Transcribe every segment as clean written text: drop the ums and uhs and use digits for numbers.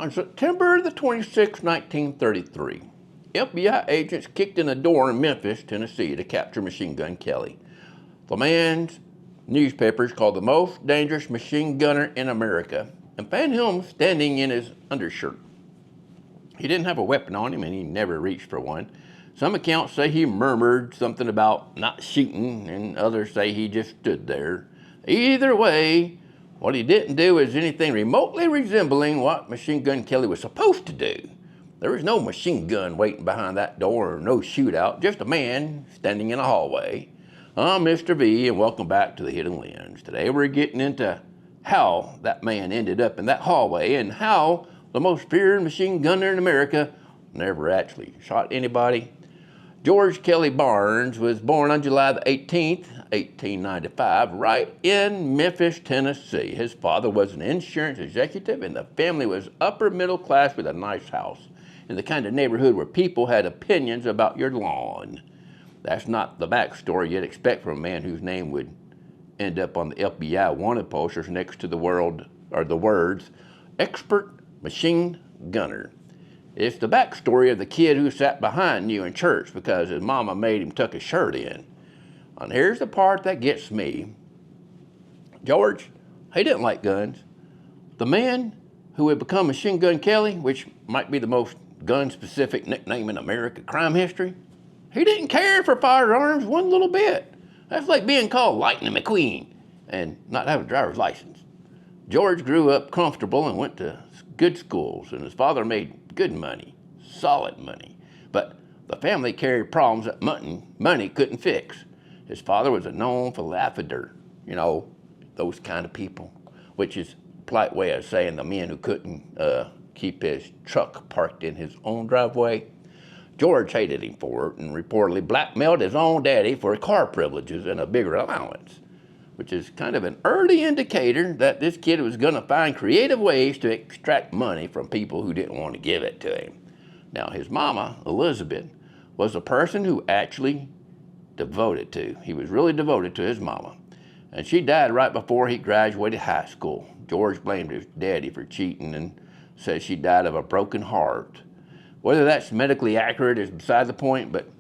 On September the 26th, 1933, FBI agents kicked in a door in Memphis, Tennessee to capture Machine Gun Kelly. The man's newspapers called the most dangerous machine gunner in America and found him standing in his undershirt. He didn't have a weapon on him and he never reached for one. Some accounts say he murmured something about not shooting and others say he just stood there. Either way, what he didn't do is anything remotely resembling what Machine Gun Kelly was supposed to do. There was no machine gun waiting behind that door or no shootout, just a man standing in a hallway. I'm Mr. V and welcome back to the Hidden Lens. Today we're getting into how that man ended up in that hallway and how the most feared machine gunner in America never actually shot anybody. George Kelly Barnes was born on July the 18th, 1895, right in Memphis, Tennessee. His father was an insurance executive and the family was upper middle class with a nice house in the kind of neighborhood where people had opinions about your lawn. That's not the backstory you'd expect from a man whose name would end up on the FBI wanted posters next to the words, expert machine gunner. It's the backstory of the kid who sat behind you in church because his mama made him tuck his shirt in. And here's the part that gets me. George, he didn't like guns. The man who would become Machine Gun Kelly, which might be the most gun-specific nickname in American crime history, he didn't care for firearms one little bit. That's like being called Lightning McQueen and not having a driver's license. George grew up comfortable and went to good schools, and his father made good money, solid money. But the family carried problems that money couldn't fix. His father was a known philanderer, you know, those kind of people, which is a polite way of saying the men who couldn't keep his truck parked in his own driveway. George hated him for it and reportedly blackmailed his own daddy for car privileges and a bigger allowance, which is kind of an early indicator that this kid was going to find creative ways to extract money from people who didn't want to give it to him. Now, his mama, Elizabeth, was a person who actually he was really devoted to his mama. And she died right before he graduated high school. George blamed his daddy for cheating and said she died of a broken heart. Whether that's medically accurate is beside the point, but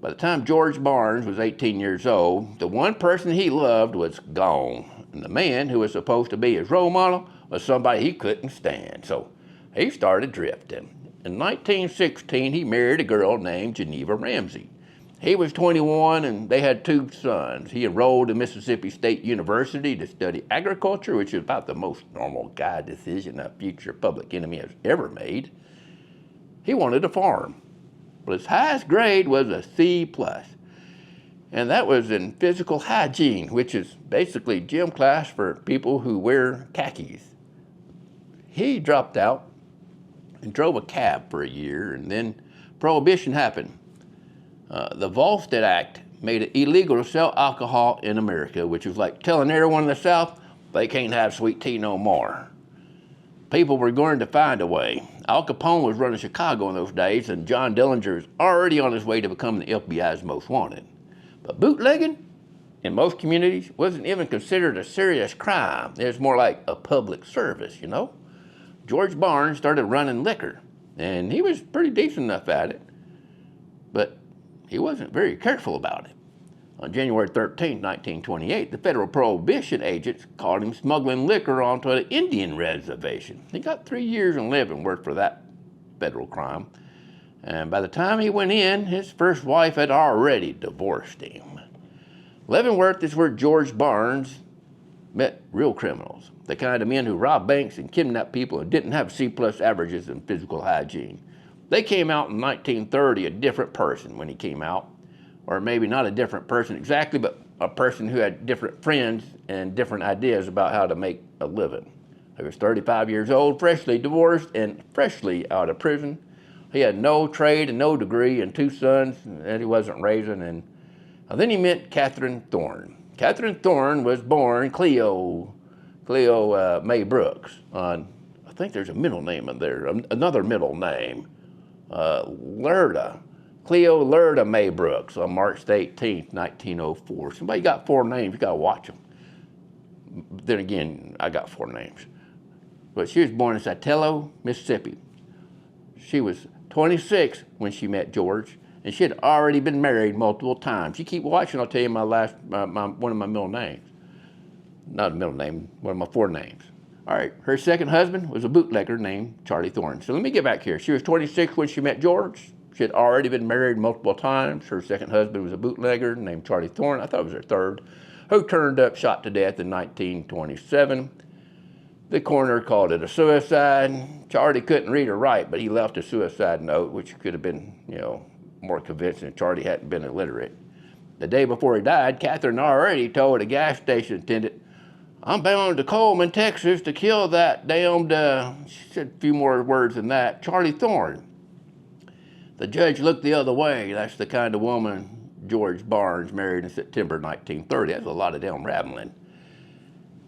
by the time George Barnes was 18 years old, the one person he loved was gone. And the man who was supposed to be his role model was somebody he couldn't stand. So he started drifting. In 1916, he married a girl named Geneva Ramsey. He was 21 and they had 2 sons. He enrolled in Mississippi State University to study agriculture, which is about the most normal guy decision a future public enemy has ever made. He wanted to farm. But his highest grade was a C+. And that was in physical hygiene, which is basically gym class for people who wear khakis. He dropped out and drove a cab for a year, and then Prohibition happened. The Volstead Act made it illegal to sell alcohol in America, which was like telling everyone in the South they can't have sweet tea no more. People were going to find a way. Al Capone was running Chicago in those days, and John Dillinger was already on his way to becoming the FBI's most wanted. But bootlegging, in most communities, wasn't even considered a serious crime. It was more like a public service, you know? George Barnes started running liquor, and he was pretty decent enough at it, but he wasn't very careful about it. On January 13, 1928, the federal prohibition agents caught him smuggling liquor onto an Indian reservation. He got 3 years in Leavenworth for that federal crime. And by the time he went in, his first wife had already divorced him. Leavenworth is where George Barnes met real criminals, the kind of men who robbed banks and kidnapped people and didn't have C+ averages in physical hygiene. They came out in 1930 a different person when he came out. Or maybe not a different person exactly, but a person who had different friends and different ideas about how to make a living. He was 35 years old, freshly divorced, and freshly out of prison. He had no trade and no degree and 2 sons that he wasn't raising. And then he met Kathryn Thorne. Kathryn Thorne was born Cleo May Brooks on, I think there's a middle name in there, another middle name, Cleo Lerda May Brooks on March 18th, 1904. Somebody got 4 names, you gotta watch them. Then again, I got 4 names. but she was born in Sotelo, Mississippi. She was 26 when she met George, and she had already been married multiple times. You keep watching, I'll tell you one of my middle names. Not a middle name, one of my forenames. All right, her second husband was a bootlegger named Charlie Thorne. So let me get back here. She was 26 when she met George. She had already been married multiple times. Her second husband was a bootlegger named Charlie Thorne. I thought it was her third, who turned up shot to death in 1927. The coroner called it a suicide. Charlie couldn't read or write, but he left a suicide note, which could have been, more convincing if Charlie hadn't been illiterate. The day before he died, Kathryn already told a gas station attendant, "I'm bound to Coleman, Texas to kill that damned," she said a few more words than that, "Charlie Thorne." The judge looked the other way. That's the kind of woman George Barnes married in September 1930. That's a lot of damn rambling.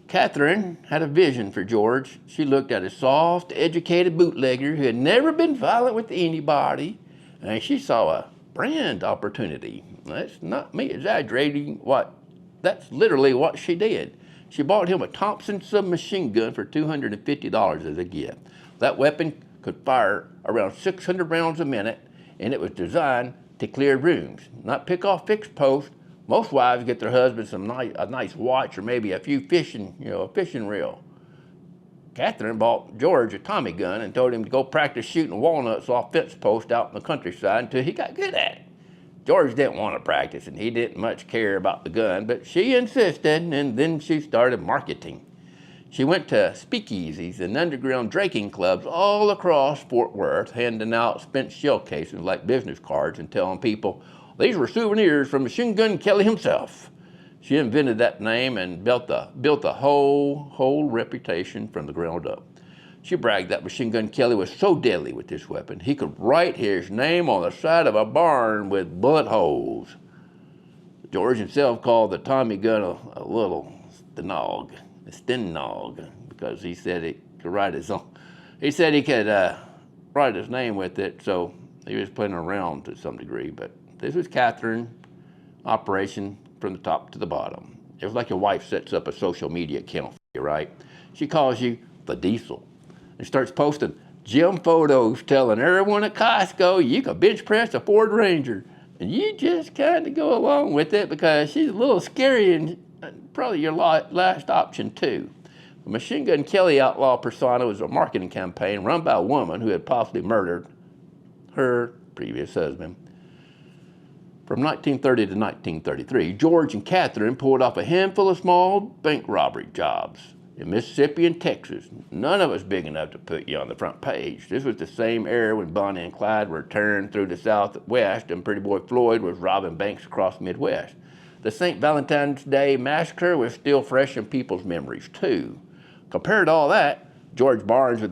Kathryn had a vision for George. She looked at a soft, educated bootlegger who had never been violent with anybody, and she saw a brand opportunity. That's not me exaggerating. That's literally what she did. She bought him a Thompson submachine gun for $250 as a gift. That weapon could fire around 600 rounds a minute, and it was designed to clear rooms, not pick off fixed posts. Most wives get their husbands a nice watch or maybe a few a fishing reel. Kathryn bought George a Tommy gun and told him to go practice shooting walnuts off fence posts out in the countryside until he got good at it. George didn't want to practice, and he didn't much care about the gun, but she insisted, and then she started marketing. She went to speakeasies and underground drinking clubs all across Fort Worth, handing out spent shell cases like business cards and telling people these were souvenirs from Machine Gun Kelly himself. She invented that name and built the whole reputation from the ground up. She bragged that Machine Gun Kelly was so deadly with this weapon, he could write his name on the side of a barn with bullet holes. George himself called the Tommy gun a little stenog, because he said he could write his own. He said he could write his name with it, so he was playing around to some degree. But this was Kathryn operation from the top to the bottom. It was like your wife sets up a social media account for you, right? She calls you the Diesel and starts posting gym photos telling everyone at Costco you can bench press a Ford Ranger. And you just kind of go along with it because she's a little scary and probably your last option too. The Machine Gun Kelly outlaw persona was a marketing campaign run by a woman who had possibly murdered her previous husband. From 1930 to 1933, George and Kathryn pulled off a handful of small bank robbery jobs in Mississippi and Texas. None of us big enough to put you on the front page. This was the same era when Bonnie and Clyde were tearing through the Southwest and Pretty Boy Floyd was robbing banks across the Midwest. The St. Valentine's Day massacre was still fresh in people's memories too. Compared to all that, George Barnes,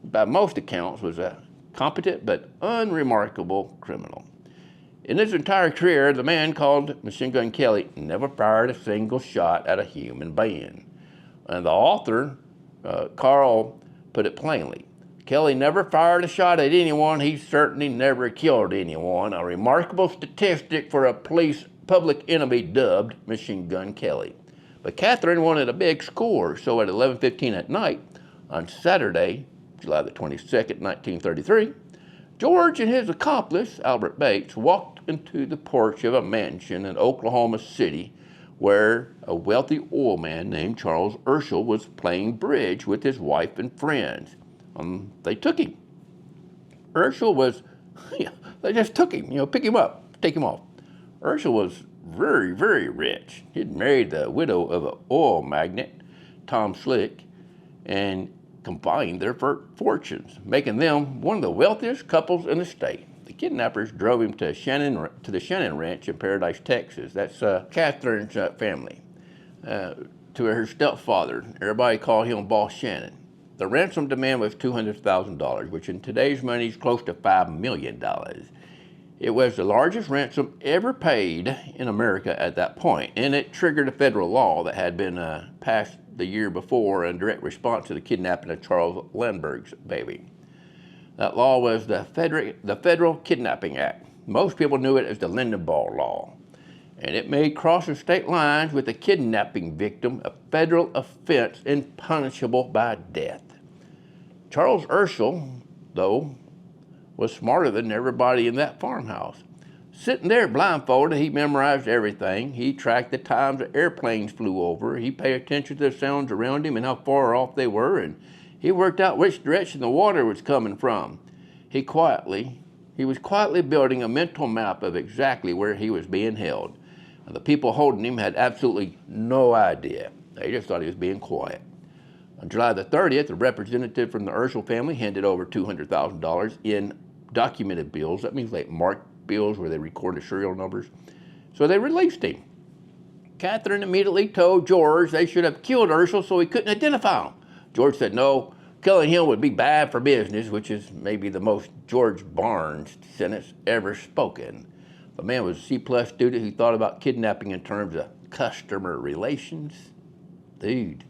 by most accounts, was a competent but unremarkable criminal. In his entire career, the man called Machine Gun Kelly never fired a single shot at a human being. And the author, Carl, put it plainly. Kelly never fired a shot at anyone. He certainly never killed anyone. A remarkable statistic for a public enemy dubbed Machine Gun Kelly. But Kathryn wanted a big score, so at 11:15 at night on Saturday, July the 22nd, 1933, George and his accomplice, Albert Bates, walked into the porch of a mansion in Oklahoma City where a wealthy oil man named Charles Urschel was playing bridge with his wife and friends. They took him. Urschel was, they just took him, pick him up, take him off. Urschel was very, very rich. He'd married the widow of an oil magnate, Tom Slick, and combined their fortunes, making them one of the wealthiest couples in the state. The kidnappers drove him to the Shannon Ranch in Paradise, Texas. That's Kathryn's family. To her stepfather. Everybody called him Boss Shannon. The ransom demand was $200,000, which in today's money is close to $5 million. It was the largest ransom ever paid in America at that point, and it triggered a federal law that had been passed the year before in direct response to the kidnapping of Charles Lindbergh's baby. That law was the Federal Kidnapping Act. Most people knew it as the Lindenbaugh Law, and it made crossing state lines with a kidnapping victim a federal offense and punishable by death. Charles Urschel, though, was smarter than everybody in that farmhouse. Sitting there blindfolded, he memorized everything. He tracked the times that airplanes flew over. He paid attention to the sounds around him and how far off they were, and he worked out which direction the water was coming from. He was quietly building a mental map of exactly where he was being held. And the people holding him had absolutely no idea. They just thought he was being quiet. On July the 30th, a representative from the Urschel family handed over $200,000 in documented bills. That means like marked bills where they recorded serial numbers. So they released him. Kathryn immediately told George they should have killed Urschel so he couldn't identify him. George said no, killing him would be bad for business, which is maybe the most George Barnes sentence ever spoken. The man was a C+ student who thought about kidnapping in terms of customer relations. Dude,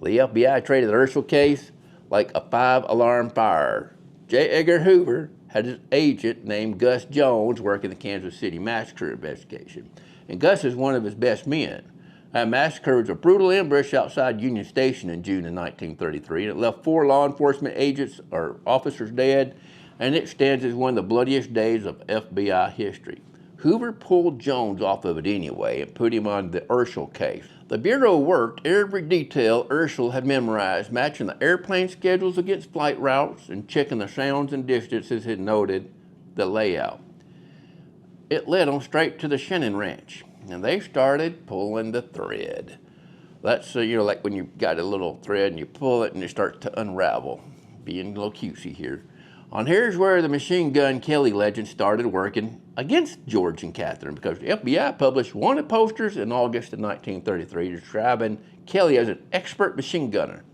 the FBI treated the Urschel case like a 5-alarm fire. J. Edgar Hoover had his agent named Gus Jones working the Kansas City massacre investigation. And Gus is one of his best men. That massacre was a brutal ambush outside Union Station in June of 1933, and it left 4 law enforcement agents or officers dead, and it stands as one of the bloodiest days of FBI history. Hoover pulled Jones off of it anyway and put him on the Urschel case. The Bureau worked every detail Urschel had memorized, matching the airplane schedules against flight routes and checking the sounds and distances had noted the layout. It led them straight to the Shannon Ranch, and they started pulling the thread. That's, like when you've got a little thread and you pull it and it starts to unravel. Being a little cutesy here. Here's where the Machine Gun Kelly legend started working against George and Kathryn, because the FBI published wanted posters in August of 1933 describing Kelly as an expert machine gunner,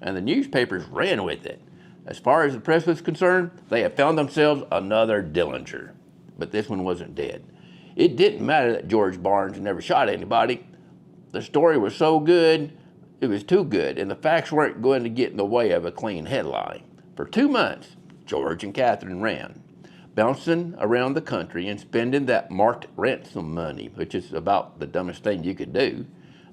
and the newspapers ran with it. As far as the press was concerned, they had found themselves another Dillinger, but this one wasn't dead. It didn't matter that George Barnes never shot anybody. The story was so good, it was too good, and the facts weren't going to get in the way of a clean headline. For 2 months, George and Kathryn ran, bouncing around the country and spending that marked ransom money, which is about the dumbest thing you could do.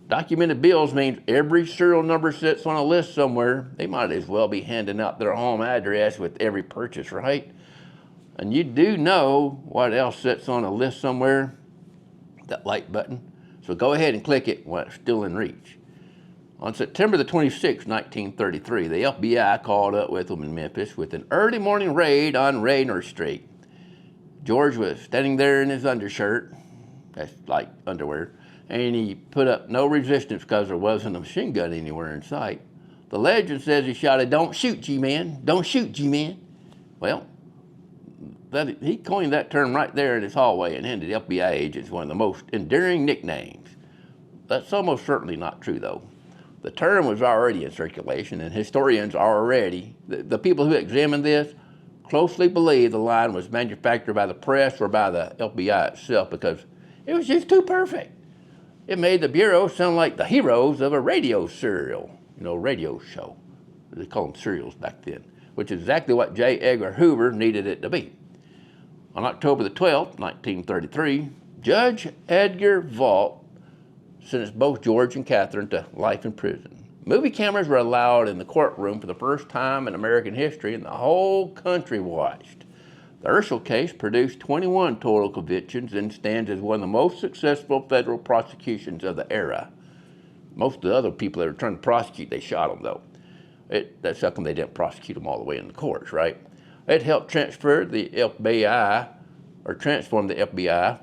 Documented bills means every serial number sits on a list somewhere. They might as well be handing out their home address with every purchase, right? And you do know what else sits on a list somewhere? That like button. So go ahead and click it while it's still in reach. On September the 26th, 1933, the FBI called up with them in Memphis with an early morning raid on Raynor Street. George was standing there in his undershirt, that's like underwear, and he put up no resistance because there wasn't a machine gun anywhere in sight. The legend says he shouted, "Don't shoot, G-Man, don't shoot, G-Man." Well, he coined that term right there in his hallway and handed FBI agents one of the most endearing nicknames. That's almost certainly not true, though. The term was already in circulation, and historians already, the people who examined this, closely believe the line was manufactured by the press or by the FBI itself because it was just too perfect. It made the Bureau sound like the heroes of a radio serial, radio show. They called them serials back then, which is exactly what J. Edgar Hoover needed it to be. On October the 12th, 1933, Judge Edgar Vault sentenced both George and Kathryn to life in prison. Movie cameras were allowed in the courtroom for the first time in American history, and the whole country watched. The Urschel case produced 21 total convictions and stands as one of the most successful federal prosecutions of the era. Most of the other people that were trying to prosecute, they shot them, though. That's how come they didn't prosecute them all the way in the courts, right? It helped transform the FBI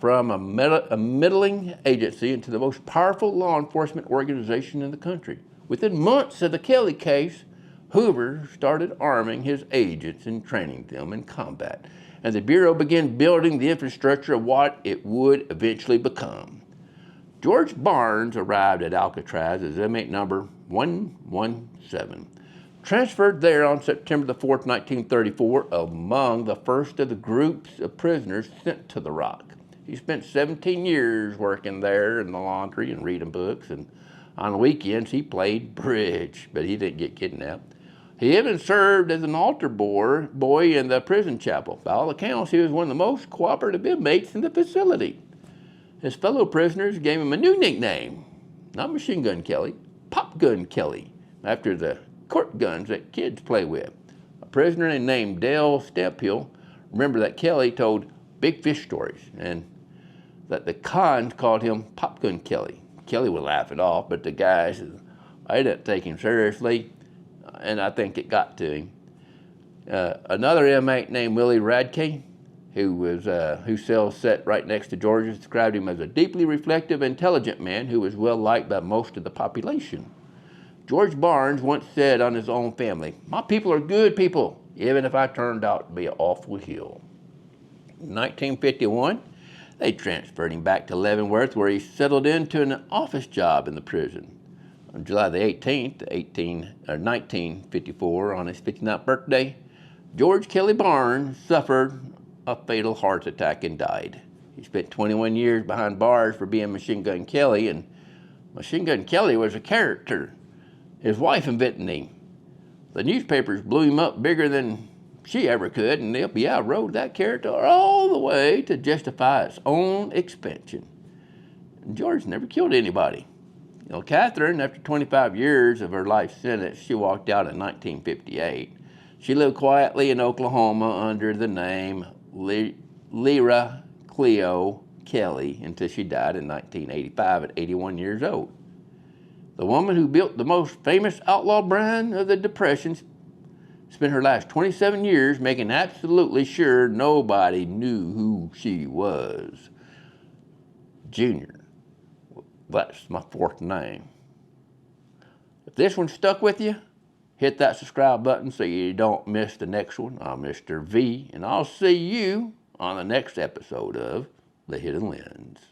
from a middling agency into the most powerful law enforcement organization in the country. Within months of the Kelly case, Hoover started arming his agents and training them in combat, and the Bureau began building the infrastructure of what it would eventually become. George Barnes arrived at Alcatraz as inmate number 117. Transferred there on September the 4th, 1934, among the first of the groups of prisoners sent to the Rock. He spent 17 years working there in the laundry and reading books, and on weekends he played bridge, but he didn't get kidnapped. He even served as an altar boy in the prison chapel. By all accounts, he was one of the most cooperative inmates in the facility. His fellow prisoners gave him a new nickname, not Machine Gun Kelly, Pop Gun Kelly, after the court guns that kids play with. A prisoner named Dale Stephill. Remember that Kelly told big fish stories, and that the cons called him Popgun Kelly. Kelly would laugh it off, but the guys, I didn't take him seriously, and I think it got to him. Another inmate named Willie Radke, whose cell sat right next to George's, described him as a deeply reflective, intelligent man who was well liked by most of the population. George Barnes once said on his own family, "My people are good people, even if I turned out to be an awful hill." In 1951, they transferred him back to Leavenworth, where he settled into an office job in the prison. On July the 18th, 1954, on his 59th birthday, George Kelly Barnes suffered a fatal heart attack and died. He spent 21 years behind bars for being Machine Gun Kelly, and Machine Gun Kelly was a character. His wife invented him. The newspapers blew him up bigger than she ever could, and the FBI rode that character all the way to justify its own expansion. And George never killed anybody. Kathryn, after 25 years of her life sentence, she walked out in 1958. She lived quietly in Oklahoma under the name Lyra Cleo Kelly until she died in 1985 at 81 years old. The woman who built the most famous outlaw brand of the Depression spent her last 27 years making absolutely sure nobody knew who she was. Junior. That's my fourth name. If this one stuck with you, hit that subscribe button so you don't miss the next one. I'm Mr. V, and I'll see you on the next episode of The Hidden Lens.